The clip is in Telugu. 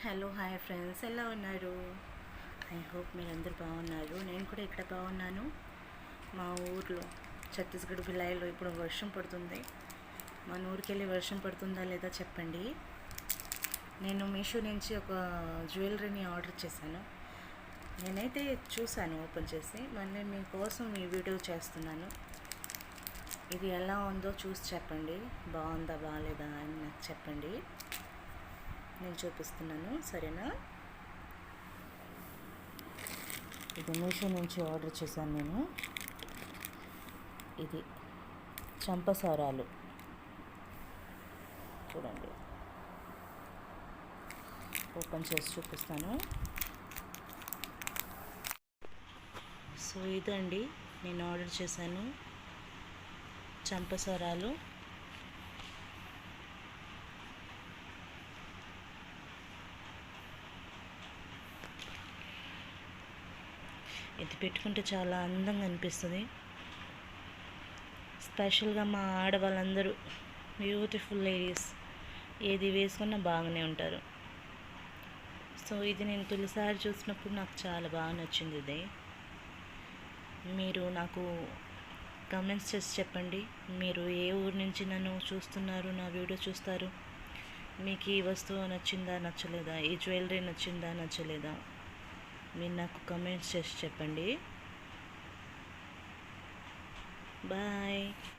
హలో హాయ్ ఫ్రెండ్స్, ఎలా ఉన్నారు? ఐ హోప్ మీరందరూ బాగున్నారు. నేను కూడా ఇక్కడ బాగున్నాను. మా ఊర్లో ఛత్తీస్గఢ్ భిలాయిలో ఇప్పుడు వర్షం పడుతుంది. మన ఊరికి వెళ్ళి వర్షం పడుతుందా లేదా చెప్పండి. నేను మీషో నుంచి ఒక జ్యువెలరీని ఆర్డర్ చేశాను. నేనైతే చూశాను ఓపెన్ చేసి, మళ్ళీ మీకోసం ఈ వీడియో చేస్తున్నాను. ఇది ఎలా ఉందో చూసి చెప్పండి. బాగుందా బాగాలేదా అని నాకు చెప్పండి. నేను చూపిస్తున్నాను, సరేనా? ఇది మీషో నుంచి ఆర్డర్ చేశాను నేను. ఇది చంపసారాలు చూడండి, ఓపెన్ చేసి చూపిస్తాను. సో ఇదండి నేను ఆర్డర్ చేశాను, చంపసారాలు. ఇది పెట్టుకుంటే చాలా అందంగా అనిపిస్తుంది. స్పెషల్గా మా ఆడవాళ్ళందరూ, బ్యూటిఫుల్ లేడీస్, ఏది వేసుకున్నా బాగానే ఉంటారు. సో ఇది నేను తొలిసారి చూసినప్పుడు నాకు చాలా బాగా నచ్చింది. ఇది మీరు నాకు కామెంట్స్ చేసి చెప్పండి, మీరు ఏ ఊరు నుంచి నన్ను చూస్తున్నారు, నా వీడియో చూస్తారు. మీకు ఈ వస్తువు నచ్చిందా నచ్చలేదా, ఈ జ్యువెలరీ నచ్చిందా నచ్చలేదా, మీరు నాకు కామెంట్స్ చేసి చెప్పండి. బాయ్.